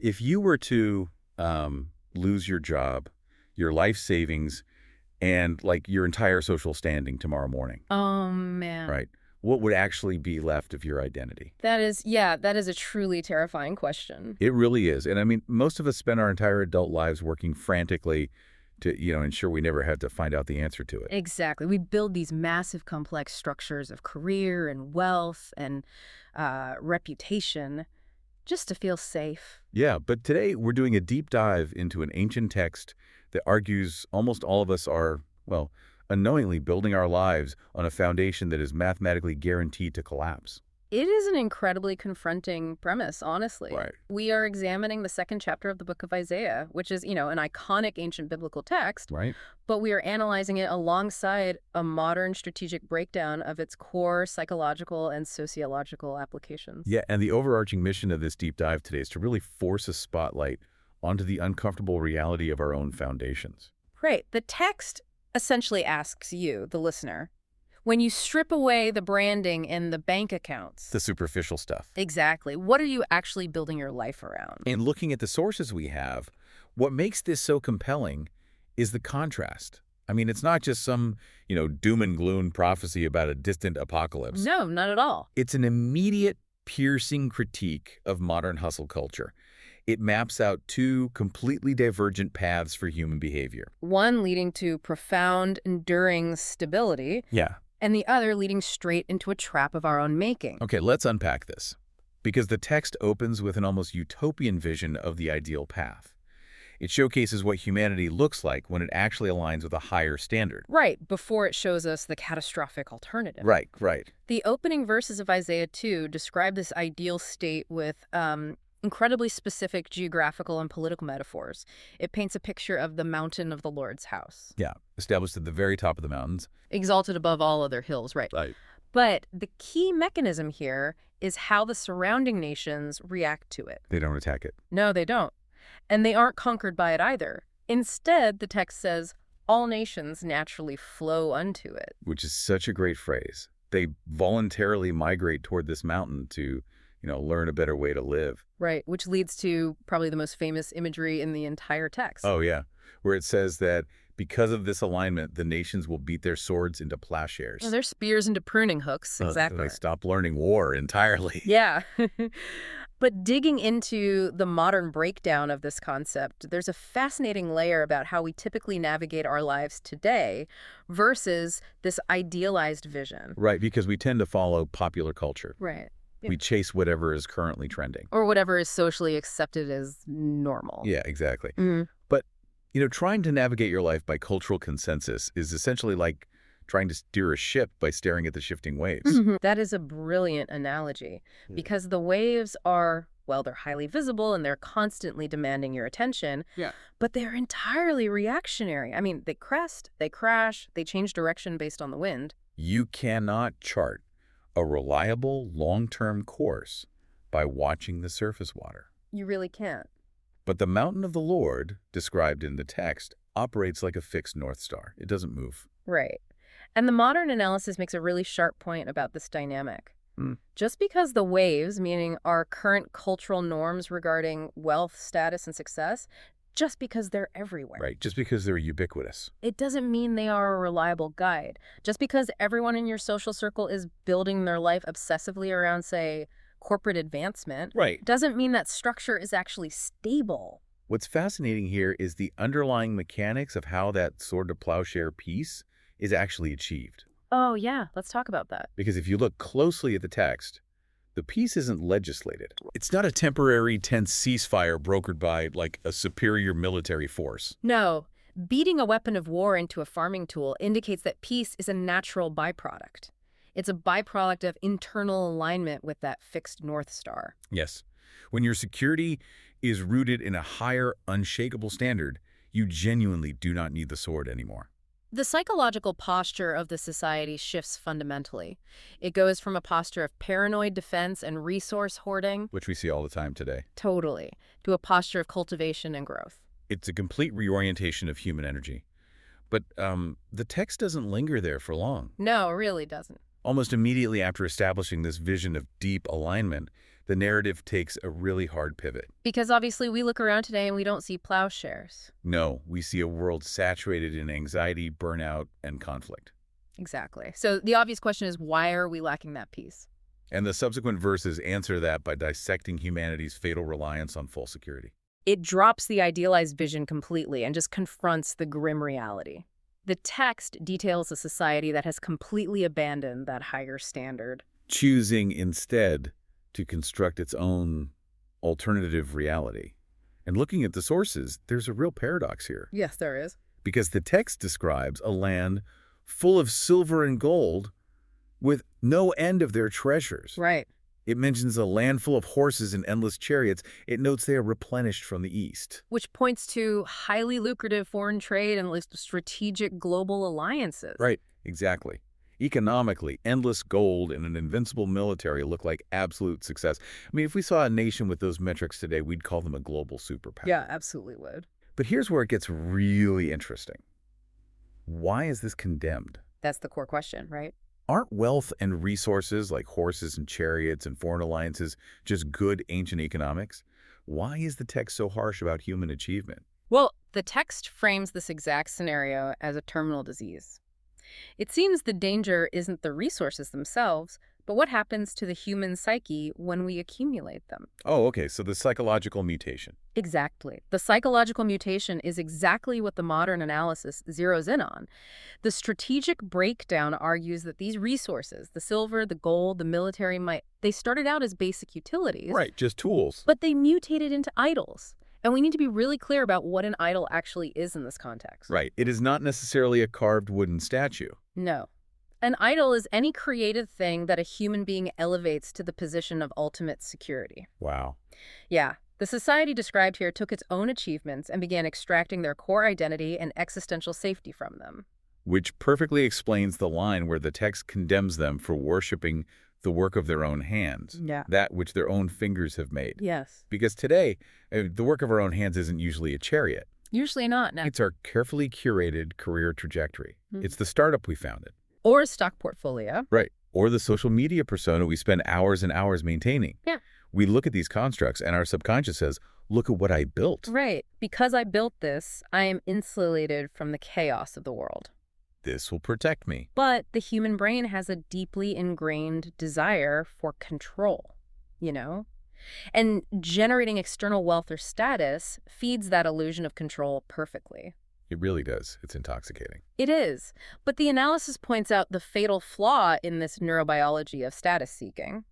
If you were to lose your job, your life savings, and like your entire social standing tomorrow morning, Oh, man. right? What would actually be left of your identity? That is a truly terrifying question. It really is. And I mean, most of us spend our entire adult lives working frantically to, ensure we never have to find out the answer to it. Exactly. We build these massive complex structures of career and wealth and reputation just to feel safe. Yeah, but today we're doing a deep dive into an ancient text that argues almost all of us are, well, unknowingly building our lives on a foundation that is mathematically guaranteed to collapse. It is an incredibly confronting premise, honestly. Right. We are examining the second chapter of the book of Isaiah, which is, an iconic ancient biblical text, Right? but we are analyzing it alongside a modern strategic breakdown of its core psychological and sociological applications. Yeah, and the overarching mission of this deep dive today is to really force a spotlight onto the uncomfortable reality of our own foundations. Right. The text essentially asks you, the listener, when you strip away the branding and the bank accounts. The superficial stuff. Exactly. What are you actually building your life around? And looking at the sources we have, what makes this so compelling is the contrast. I mean, it's not just some, doom and gloom prophecy about a distant apocalypse. No, not at all. It's an immediate, piercing critique of modern hustle culture. It maps out two completely divergent paths for human behavior. One leading to profound, enduring stability, Yeah. and the other leading straight into a trap of our own making. Okay, let's unpack this. Because the text opens with an almost utopian vision of the ideal path. It showcases what humanity looks like when it actually aligns with a higher standard. Right, before it shows us the catastrophic alternative. Right, right. The opening verses of Isaiah 2 describe this ideal state with incredibly specific geographical and political metaphors. It paints a picture of the mountain of the Lord's house. Yeah, established at the very top of the mountains. Exalted above all other hills, right. Right. But the key mechanism here is how the surrounding nations react to it. They don't attack it. No, they don't. And they aren't conquered by it either. Instead, the text says, all nations naturally flow unto it. Which is such a great phrase. They voluntarily migrate toward this mountain to, learn a better way to live. Right, which leads to probably the most famous imagery in the entire text. Oh, yeah. Where it says that because of this alignment, the nations will beat their swords into plowshares. Their spears into pruning hooks, exactly. They stop learning war entirely. Yeah. But digging into the modern breakdown of this concept, there's a fascinating layer about how we typically navigate our lives today versus this idealized vision. Right, because we tend to follow popular culture. Right. We chase whatever is currently trending. Or whatever is socially accepted as normal. Yeah, exactly. Mm. But, trying to navigate your life by cultural consensus is essentially like trying to steer a ship by staring at the shifting waves. That is a brilliant analogy because the waves are, well, they're highly visible and they're constantly demanding your attention. Yeah. But they're entirely reactionary. I mean, they crest, they crash, they change direction based on the wind. You cannot chart a reliable long-term course by watching the surface water. You really can't. But the mountain of the Lord, described in the text, operates like a fixed North Star. It doesn't move. Right. And the modern analysis makes a really sharp point about this dynamic. Just because the waves, meaning our current cultural norms regarding wealth, status, and success, just because they're everywhere. Right, just because they're ubiquitous. It doesn't mean they are a reliable guide. Just because everyone in your social circle is building their life obsessively around, say, corporate advancement, Right. doesn't mean that structure is actually stable. What's fascinating here is the underlying mechanics of how that sword to plowshare peace is actually achieved. Oh, yeah. Let's talk about that. Because if you look closely at the text, the peace isn't legislated. It's not a temporary, tense ceasefire brokered by, like, a superior military force. No. Beating a weapon of war into a farming tool indicates that peace is a natural byproduct. It's a byproduct of internal alignment with that fixed North Star. Yes. When your security is rooted in a higher, unshakable standard, you genuinely do not need the sword anymore. The psychological posture of the society shifts fundamentally. It goes from a posture of paranoid defense and resource hoarding, Which we see all the time today. totally, to a posture of cultivation and growth. It's a complete reorientation of human energy. But the text doesn't linger there for long. No, it really doesn't. Almost immediately after establishing this vision of deep alignment, the narrative takes a really hard pivot. Because obviously we look around today and we don't see plowshares. No, we see a world saturated in anxiety, burnout, and conflict. Exactly. So the obvious question is, why are we lacking that piece? And the subsequent verses answer that by dissecting humanity's fatal reliance on full security. It drops the idealized vision completely and just confronts the grim reality. The text details a society that has completely abandoned that higher standard. Choosing instead to construct its own alternative reality. And looking at the sources, there's a real paradox here. Yes, there is. Because the text describes a land full of silver and gold with no end of their treasures. Right. It mentions a land full of horses and endless chariots. It notes they are replenished from the east. Which points to highly lucrative foreign trade and strategic global alliances. Right, exactly. Economically, endless gold and an invincible military look like absolute success. I mean, if we saw a nation with those metrics today, we'd call them a global superpower. Yeah, absolutely would. But here's where it gets really interesting. Why is this condemned? That's the core question, right? Aren't wealth and resources like horses and chariots and foreign alliances just good ancient economics? Why is the text so harsh about human achievement? Well, the text frames this exact scenario as a terminal disease. It seems the danger isn't the resources themselves, but what happens to the human psyche when we accumulate them. Oh, okay, so the psychological mutation. Exactly. The psychological mutation is exactly what the modern analysis zeroes in on. The strategic breakdown argues that these resources, the silver, the gold, the military might, they started out as basic utilities. Right, just tools. But they mutated into idols. And we need to be really clear about what an idol actually is in this context. Right, it is not necessarily a carved wooden statue. No. An idol is any created thing that a human being elevates to the position of ultimate security. Wow. Yeah. The society described here took its own achievements and began extracting their core identity and existential safety from them. Which perfectly explains the line where the text condemns them for worshiping the work of their own hands, Yeah. that which their own fingers have made. Yes. Because today, the work of our own hands isn't usually a chariot. Usually not, no. It's our carefully curated career trajectory. Hmm. It's the startup we founded. Or a stock portfolio. Right. Or the social media persona we spend hours and hours maintaining. Yeah. We look at these constructs and our subconscious says, look at what I built. Right. Because I built this, I am insulated from the chaos of the world. This will protect me. But the human brain has a deeply ingrained desire for control, you know? And generating external wealth or status feeds that illusion of control perfectly. It really does. It's intoxicating. It is. But the analysis points out the fatal flaw in this neurobiology of status seeking.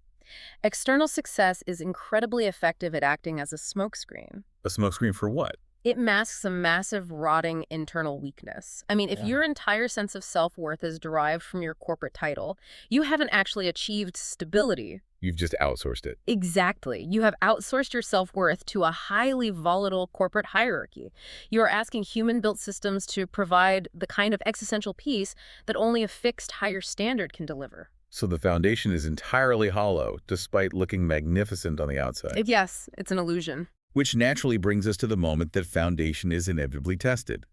External success is incredibly effective at acting as a smokescreen. A smokescreen for what? It masks a massive, rotting internal weakness. I mean, if your entire sense of self-worth is derived from your corporate title, you haven't actually achieved stability. You've just outsourced it. Exactly. You have outsourced your self-worth to a highly volatile corporate hierarchy. You are asking human-built systems to provide the kind of existential peace that only a fixed higher standard can deliver. So the foundation is entirely hollow, despite looking magnificent on the outside. Yes, it's an illusion. Which naturally brings us to the moment that foundation is inevitably tested.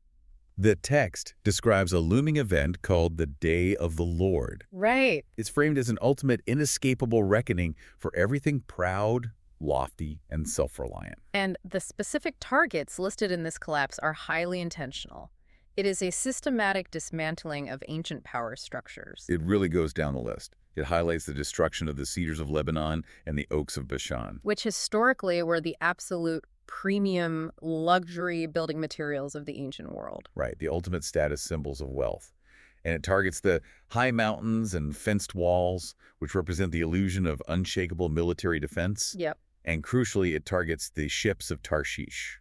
The text describes a looming event called the Day of the Lord. Right. It's framed as an ultimate, inescapable reckoning for everything proud, lofty, and self-reliant. And the specific targets listed in this collapse are highly intentional. It is a systematic dismantling of ancient power structures. It really goes down the list. It highlights the destruction of the cedars of Lebanon and the oaks of Bashan, which historically were the absolute premium luxury building materials of the ancient world. Right, the ultimate status symbols of wealth. And it targets the high mountains and fenced walls, which represent the illusion of unshakable military defense. Yep. And crucially, it targets the ships of Tarshish.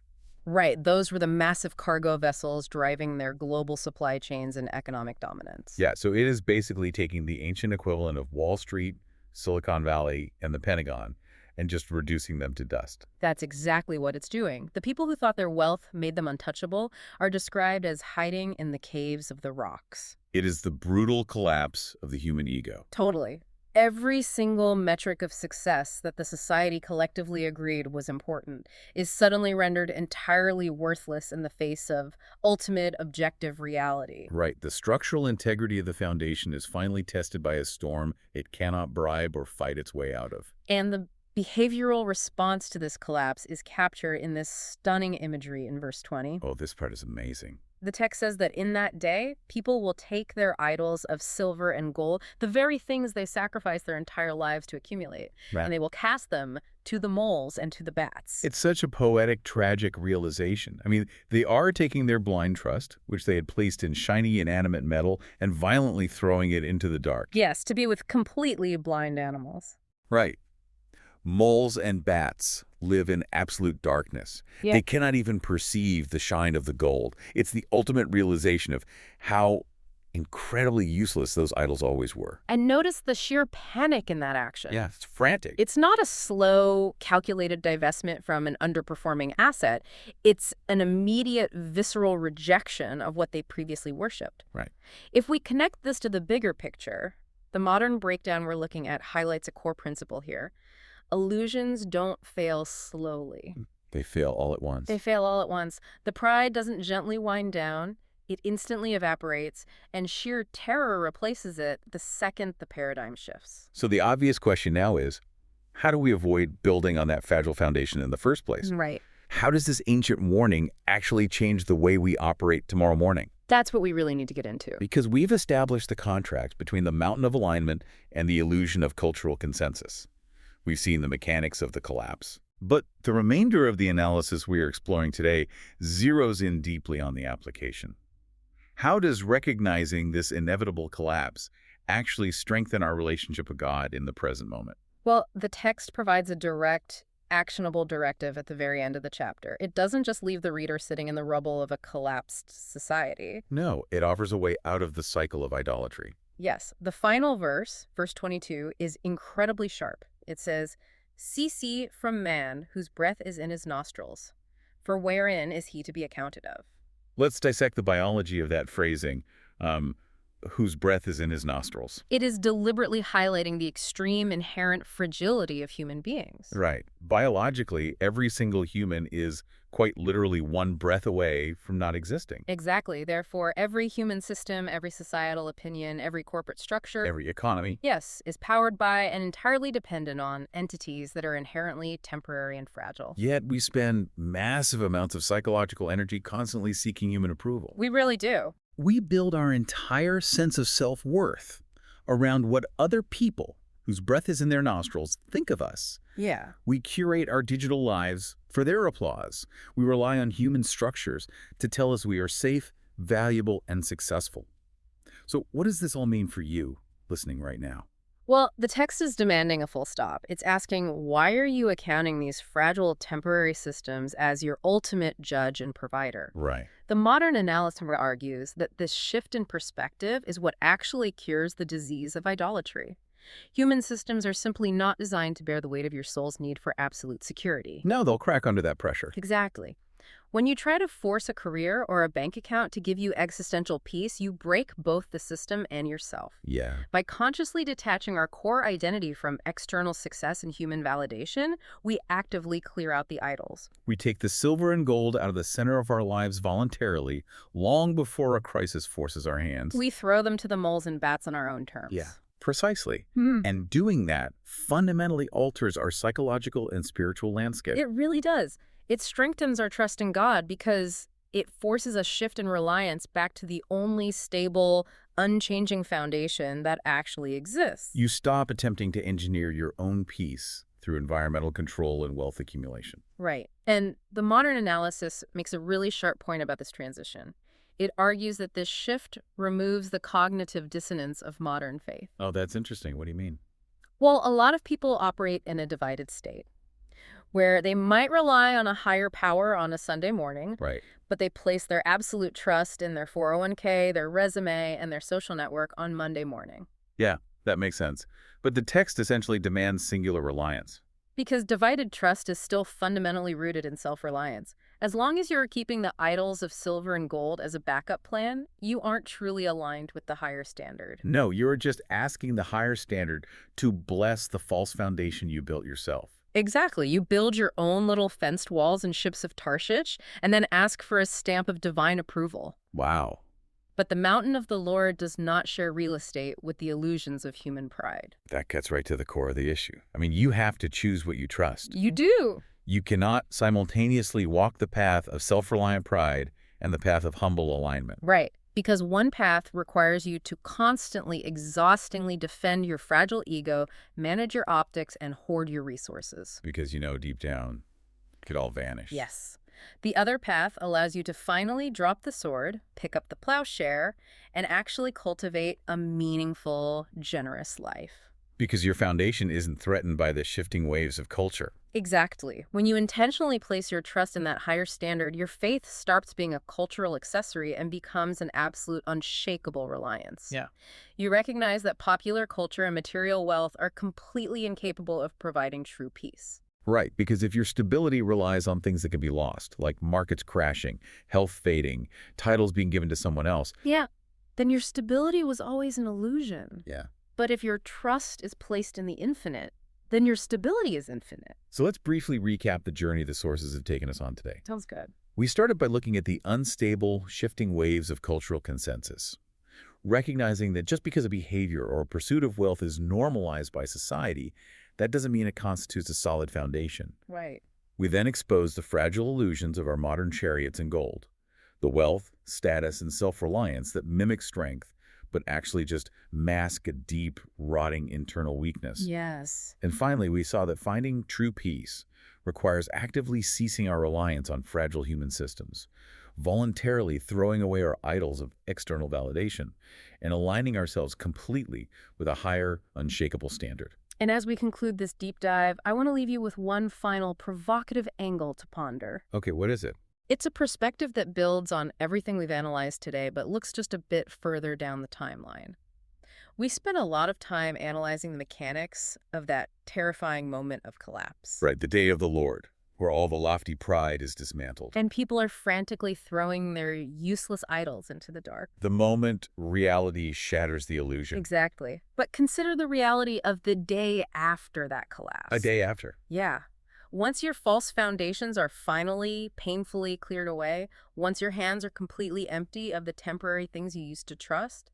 Right, those were the massive cargo vessels driving their global supply chains and economic dominance. Yeah, so it is basically taking the ancient equivalent of Wall Street, Silicon Valley, and the Pentagon, and just reducing them to dust. That's exactly what it's doing. The people who thought their wealth made them untouchable are described as hiding in the caves of the rocks. It is the brutal collapse of the human ego. Totally. Every single metric of success that the society collectively agreed was important is suddenly rendered entirely worthless in the face of ultimate objective reality. Right. The structural integrity of the foundation is finally tested by a storm it cannot bribe or fight its way out of. And the behavioral response to this collapse is captured in this stunning imagery in verse 20. Oh, this part is amazing. The text says that in that day, people will take their idols of silver and gold, the very things they sacrificed their entire lives to accumulate, Right. and they will cast them to the moles and to the bats. It's such a poetic, tragic realization. I mean, they are taking their blind trust, which they had placed in shiny, inanimate metal, and violently throwing it into the dark. Yes, to be with completely blind animals. Right. Moles and bats live in absolute darkness. Yeah. They cannot even perceive the shine of the gold. It's the ultimate realization of how incredibly useless those idols always were. And notice the sheer panic in that action. Yeah, it's frantic. It's not a slow, calculated divestment from an underperforming asset. It's an immediate, visceral rejection of what they previously worshipped. Right. If we connect this to the bigger picture, the modern breakdown we're looking at highlights a core principle here. Illusions don't fail slowly. They fail all at once. They fail all at once. The pride doesn't gently wind down. It instantly evaporates, and sheer terror replaces it the second the paradigm shifts. So the obvious question now is, how do we avoid building on that fragile foundation in the first place? Right. How does this ancient warning actually change the way we operate tomorrow morning? That's what we really need to get into. Because we've established the contract between the mountain of alignment and the illusion of cultural consensus. We've seen the mechanics of the collapse. But the remainder of the analysis we are exploring today zeroes in deeply on the application. How does recognizing this inevitable collapse actually strengthen our relationship with God in the present moment? Well, the text provides a direct, actionable directive at the very end of the chapter. It doesn't just leave the reader sitting in the rubble of a collapsed society. No, it offers a way out of the cycle of idolatry. Yes, the final verse, verse 22, is incredibly sharp. It says, "Cease from man, whose breath is in his nostrils, for wherein is he to be accounted of?" Let's dissect the biology of that phrasing, whose breath is in his nostrils. It is deliberately highlighting the extreme inherent fragility of human beings. Right. Biologically, every single human is quite literally one breath away from not existing. Exactly. Therefore, every human system, every societal opinion, every corporate structure, Every economy. yes, is powered by and entirely dependent on entities that are inherently temporary and fragile. Yet we spend massive amounts of psychological energy constantly seeking human approval. We really do. We build our entire sense of self-worth around what other people, whose breath is in their nostrils, think of us. Yeah. We curate our digital lives for their applause. We rely on human structures to tell us we are safe, valuable, and successful. So what does this all mean for you listening right now? Well, the text is demanding a full stop. It's asking, why are you accounting these fragile temporary systems as your ultimate judge and provider? Right. The modern analyst argues that this shift in perspective is what actually cures the disease of idolatry. Human systems are simply not designed to bear the weight of your soul's need for absolute security. No, they'll crack under that pressure. Exactly. When you try to force a career or a bank account to give you existential peace, you break both the system and yourself. Yeah. By consciously detaching our core identity from external success and human validation, we actively clear out the idols. We take the silver and gold out of the center of our lives voluntarily, long before a crisis forces our hands. We throw them to the moles and bats on our own terms. Yeah, precisely. Hmm. And doing that fundamentally alters our psychological and spiritual landscape. It really does. It strengthens our trust in God because it forces a shift in reliance back to the only stable, unchanging foundation that actually exists. You stop attempting to engineer your own peace through environmental control and wealth accumulation. Right. And the modern analysis makes a really sharp point about this transition. It argues that this shift removes the cognitive dissonance of modern faith. Oh, that's interesting. What do you mean? Well, a lot of people operate in a divided state, where they might rely on a higher power on a Sunday morning, Right. but they place their absolute trust in their 401k, their resume, and their social network on Monday morning. Yeah, that makes sense. But the text essentially demands singular reliance. Because divided trust is still fundamentally rooted in self-reliance. As long as you're keeping the idols of silver and gold as a backup plan, you aren't truly aligned with the higher standard. No, you're just asking the higher standard to bless the false foundation you built yourself. Exactly. You build your own little fenced walls and ships of Tarshish, and then ask for a stamp of divine approval. Wow. But the mountain of the Lord does not share real estate with the illusions of human pride. That gets right to the core of the issue. I mean, you have to choose what you trust. You do. You cannot simultaneously walk the path of self-reliant pride and the path of humble alignment. Right. Because one path requires you to constantly, exhaustingly defend your fragile ego, manage your optics, and hoard your resources. Because, deep down, it could all vanish. Yes. The other path allows you to finally drop the sword, pick up the plowshare, and actually cultivate a meaningful, generous life. Because your foundation isn't threatened by the shifting waves of culture. Exactly. When you intentionally place your trust in that higher standard, your faith stops being a cultural accessory and becomes an absolute unshakable reliance. Yeah. You recognize that popular culture and material wealth are completely incapable of providing true peace. Right, because if your stability relies on things that can be lost, like markets crashing, health fading, titles being given to someone else. Yeah, then your stability was always an illusion. Yeah. But if your trust is placed in the infinite, then your stability is infinite. So let's briefly recap the journey the sources have taken us on today. Sounds good. We started by looking at the unstable, shifting waves of cultural consensus, recognizing that just because a behavior or a pursuit of wealth is normalized by society, that doesn't mean it constitutes a solid foundation. Right. We then exposed the fragile illusions of our modern chariots in gold, the wealth, status, and self-reliance that mimic strength, but actually just mask a deep, rotting internal weakness. Yes. And finally, we saw that finding true peace requires actively ceasing our reliance on fragile human systems, voluntarily throwing away our idols of external validation, and aligning ourselves completely with a higher, unshakable standard. And as we conclude this deep dive, I want to leave you with one final provocative angle to ponder. Okay, what is it? It's a perspective that builds on everything we've analyzed today, but looks just a bit further down the timeline. We spent a lot of time analyzing the mechanics of that terrifying moment of collapse. Right, the day of the Lord, where all the lofty pride is dismantled. And people are frantically throwing their useless idols into the dark. The moment reality shatters the illusion. Exactly. But consider the reality of the day after that collapse. A day after. Yeah. Once your false foundations are finally, painfully cleared away, once your hands are completely empty of the temporary things you used to trust,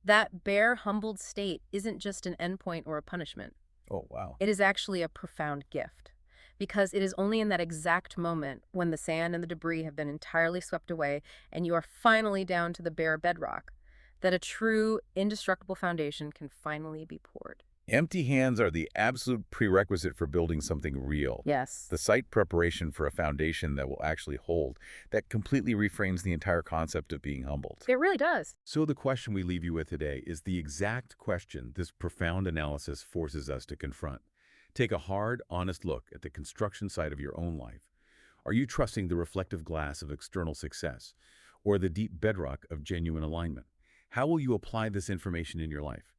that bare, humbled state isn't just an endpoint or a punishment. Oh, wow. It is actually a profound gift. Because it is only in that exact moment, when the sand and the debris have been entirely swept away and you are finally down to the bare bedrock, that a true, indestructible foundation can finally be poured. Empty hands are the absolute prerequisite for building something real. Yes. The site preparation for a foundation that will actually hold, that completely reframes the entire concept of being humbled. It really does. So the question we leave you with today is the exact question this profound analysis forces us to confront. Take a hard, honest look at the construction site of your own life. Are you trusting the reflective glass of external success or the deep bedrock of genuine alignment? How will you apply this information in your life?